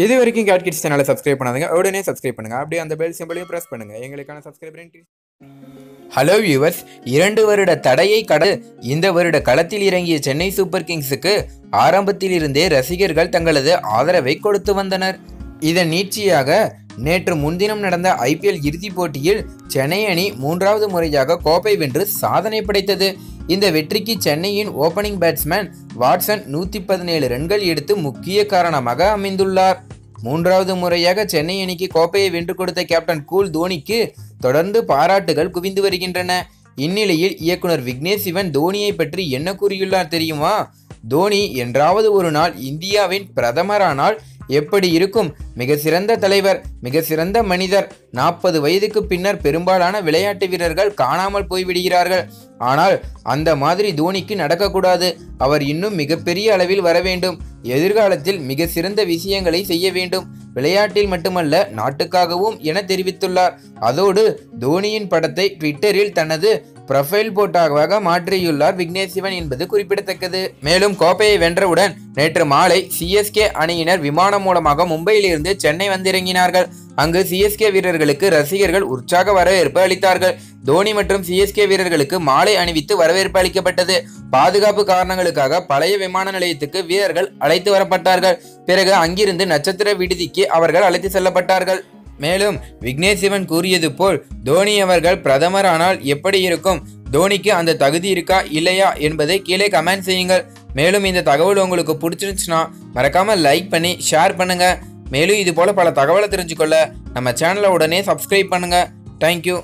இது வரைக்கும் gate kids சேனலை சப்ஸ்கிரைப் பண்ணாதீங்க, உடனே சப்ஸ்கிரைப் பண்ணுங்க. அப்படியே அந்த பெல் சிம்பலையும் பிரஸ் பண்ணுங்க. எங்களுக்கான சப்ஸ்கிரைபர். ஹலோ வியூவர்ஸ், 2 வருட தடையை கடந்து இந்த வருட களத்தில் இறங்கிய சென்னை சூப்பர் கிங்ஸுக்கு ஆரம்பத்திலிருந்தே ரசிகர்கள் தங்களது ஆதரவை கொடுத்து வந்தனர். இதன் நீட்சியாக நேற்று முன்தினம் நடந்த ஐபிஎல் இறுதிப் போட்டியில் சென்னை அணி 3வது முறையாக கோப்பை வென்று சாதனை படைத்தது. இந்த வெற்றிக்கு சென்னையின் ஓபனிங் பேட்ஸ்மேன் வாட்சன் 117 ரன்கள் எடுத்து முக்கிய காரணமாக அமைந்துள்ளார். 3வது முறையாக சென்னை அணிக்கு கோப்பையை வென்று கொடுத்த கேப்டன் கூல் தோனிக்கு தொடர்ந்து பாராட்டுகள் குவிந்து வருகின்றன. இந்நிலையில் இயக்குனர் விக்னேஷ் சிவன் தோனியை பற்றி என்ன கூறியுள்ளார் தெரியுமா? தோனி என்றாவது ஒரு நாள் இந்தியாவின் பிரதமரானால் எப்படி இருக்கும்? மிக சிறந்த தலைவர், மிக சிறந்த மனிதர். 40 வயதுக்கு பின்னர் பெரும்பாலான விளையாட்டு வீரர்கள் காணாமல் போய்விடுகிறார்கள். ஆனால் அந்த மாதிரி தோனிக்கு நடக்கக்கூடாது. அவர் இன்னும் மிகப்பெரிய அளவில் வர வேண்டும். எதிர்காலத்தில் மிக சிறந்த விஷயங்களை செய்ய வேண்டும், விளையாட்டில் மட்டுமல்ல நாட்டுக்காகவும் என தெரிவித்துள்ளார். அதோடு தோனியின் படத்தை ட்விட்டரில் தனது ப்ரொஃபைல் போட்டோவாக மாற்றியுள்ளார் விக்னேஷ் சிவன் என்பது குறிப்பிடத்தக்கது. மேலும் கோப்பையை வென்றவுடன் நேற்று மாலை சிஎஸ்கே அணியினர் விமானம் மூலமாக மும்பையிலிருந்து சென்னை வந்திறங்கினார்கள். அங்கு சிஎஸ்கே வீரர்களுக்கு ரசிகர்கள் உற்சாக வரவேற்பு அளித்தார்கள். தோனி மற்றும் சிஎஸ்கே வீரர்களுக்கு மாலை அணிவித்து வரவேற்பு அளிக்கப்பட்டது. பாதுகாப்பு காரணங்களுக்காக பழைய விமான நிலையத்துக்கு வீரர்கள் அழைத்து வரப்பட்டார்கள். பிறகு அங்கிருந்து நட்சத்திர விடுதிக்கு அவர்கள் அழைத்து செல்லப்பட்டார்கள். மேலும் விக்னேஷ் சிவன் கூறியது போல் தோனி அவர்கள் பிரதமர் ஆனால் எப்படி இருக்கும்? தோனிக்கு அந்த தகுதி இருக்கா இல்லையா என்பதை கீழே கமெண்ட் செய்யுங்கள். மேலும் இந்த தகவல் உங்களுக்கு பிடிச்சிருந்துச்சுன்னா மறக்காம லைக் பண்ணி ஷேர் பண்ணுங்க. மேலும் இது போல பல தகவலை தெரிஞ்சுக்கொள்ள நம்ம சேனலை உடனே சப்ஸ்கிரைப் பண்ணுங்க. தேங்க்யூ.